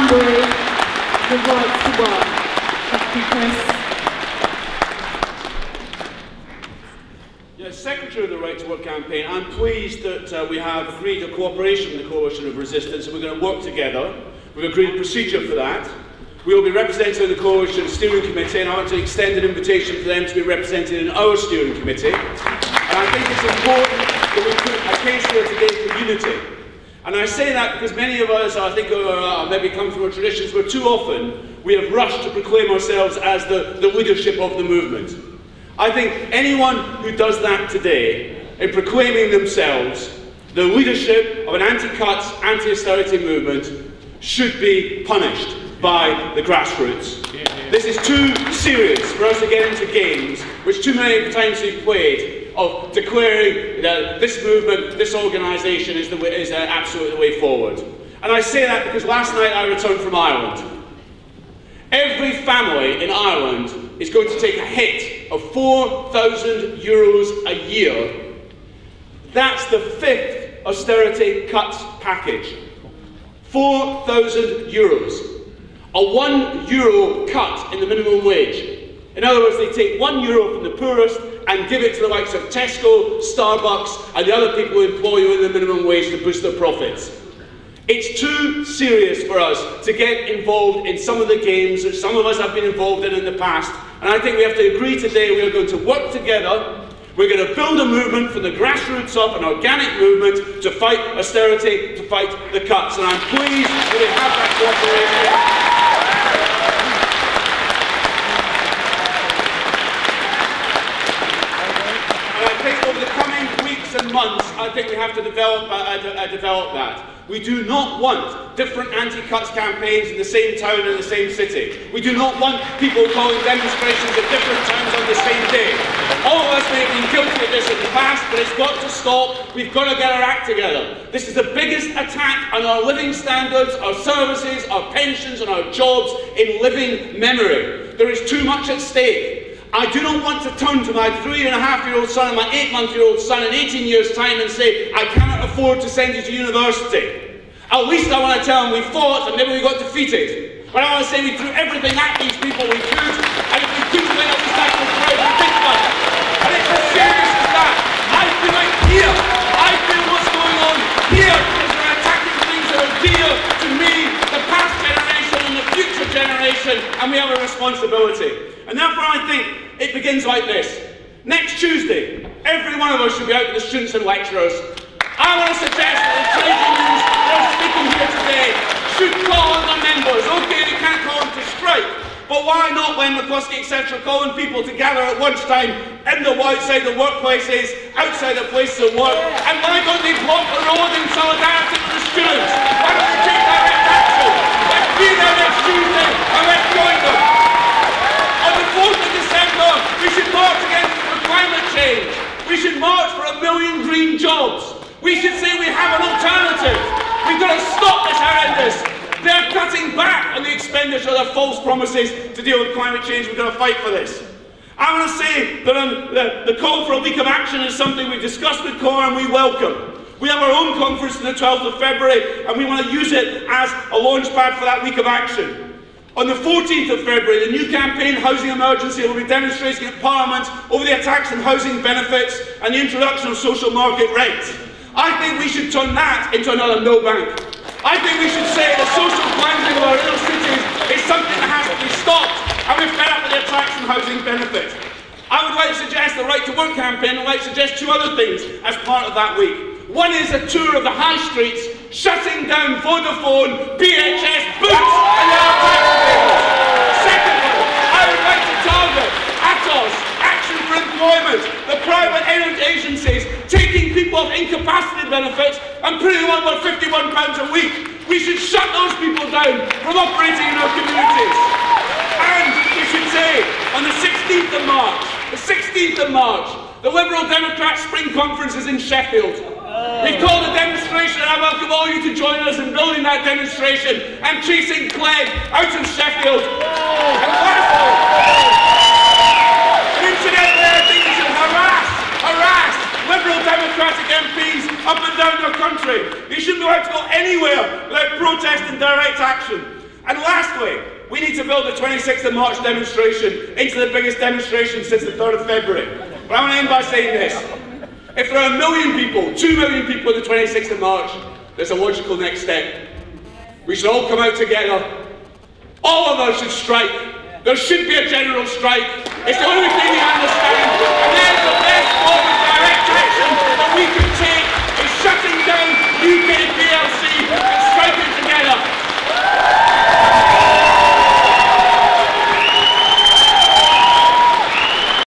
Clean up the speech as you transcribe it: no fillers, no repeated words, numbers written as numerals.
Banbury, the right to work. Thank you, Chris. Yes, Secretary of the Right to Work campaign, I'm pleased that we have agreed a cooperation with the Coalition of Resistance, and we're going to work together. We've agreed a procedure for that. We will be represented in the Coalition Steering Committee, and I want to extend an invitation for them to be represented in our Steering Committee. And I think it's important that we put a case here today for unity. And I say that because many of us, I think, maybe come from our traditions where too often we have rushed to proclaim ourselves as the leadership of the movement. I think anyone who does that today, in proclaiming themselves the leadership of an anti-cuts, anti-austerity movement, should be punished by the grassroots. This is too serious for us to get into games, which too many times we've played, of declaring that this movement, this organisation is absolutely the way forward. And I say that because last night I returned from Ireland. Every family in Ireland is going to take a hit of €4,000 a year. That's the 5th austerity cuts package. €4,000. A €1 cut in the minimum wage. In other words, they take €1 from the poorest and give it to the likes of Tesco, Starbucks, and the other people who employ you in the minimum wage to boost their profits. It's too serious for us to get involved in some of the games that some of us have been involved in the past. And I think we have to agree today we are going to work together. We're going to build a movement from the grassroots up, an organic movement, to fight austerity, to fight the cuts. And I'm pleased that we have that cooperation. Over the coming weeks and months, I think we have to develop that. We do not want different anti-cuts campaigns in the same town and the same city. We do not want people calling demonstrations at different times on the same day. All of us may have been guilty of this in the past, but it's got to stop. We've got to get our act together. This is the biggest attack on our living standards, our services, our pensions and our jobs in living memory. There is too much at stake. I do not want to turn to my 3.5-year-old son and my 8-month-old son in 18 years' time and say, I cannot afford to send you to university. At least I want to tell them we fought and then we got defeated. But I want to say we threw everything at these people we could, and if we couldn't win, at least I feel proud we did one. And it's as serious as that. I feel like here. I feel what's going on here because we're attacking things that are dear to me, the past generation and the future generation, and we have a responsibility. And therefore I think it begins like this. Next Tuesday, every one of us should be out with the students and lecturers. I want to suggest that the trade unions that are speaking here today should call on their members. Okay, they can't call them to strike, but why not when McCluskey, etc., calling people to gather at lunchtime in the outside the workplaces, outside the places of work, and why don't they block the road in solidarity with the students? Why don't they take direct action? Let's be there next Tuesday and let's join them. On the 4th of December, we should march against climate change. We should march for 1 million green jobs. We should say we have an alternative. We've got to stop this horrendous. They're cutting back on the expenditure of their false promises to deal with climate change. We've got to fight for this. I want to say that the call for a week of action is something we've discussed with CORE and we welcome. We have our own conference on the 12th of February and we want to use it as a launch pad for that week of action. On the 14th of February, the new campaign Housing Emergency will be demonstrating at Parliament over the attacks on housing benefits and the introduction of social market rent. I think we should turn that into another millbank. I think we should say the social cleansing of our inner cities is something that has to be stopped, and we're fed up with the attacks on housing benefits. I would like to suggest the Right to Work campaign. I'd like to suggest 2 other things as part of that week. One is a tour of the high streets, shutting down Vodafone, BHS, Boots and the other tax payers. Secondly, I would like to target ATOS, Action for Employment, the private energy agencies, taking people off incapacity benefits and putting them on for £51 a week. We should shut those people down from operating in our communities. And we should say, on the 16th of March, the Liberal Democrat Spring Conference is in Sheffield. We've called a demonstration and I welcome all you to join us in building that demonstration and chasing Clegg out of Sheffield. And lastly, and incidentally, I think we should harass Liberal Democratic MPs up and down the country. You shouldn't be allowed to go anywhere without protest and direct action. And lastly, we need to build the 26th of March demonstration into the biggest demonstration since the 3rd of February. But I want to end by saying this. If there are 1 million people, 2 million people on the 26th of March, there's a logical next step. We should all come out together. All of us should strike. There should be a general strike. It's the only thing we understand.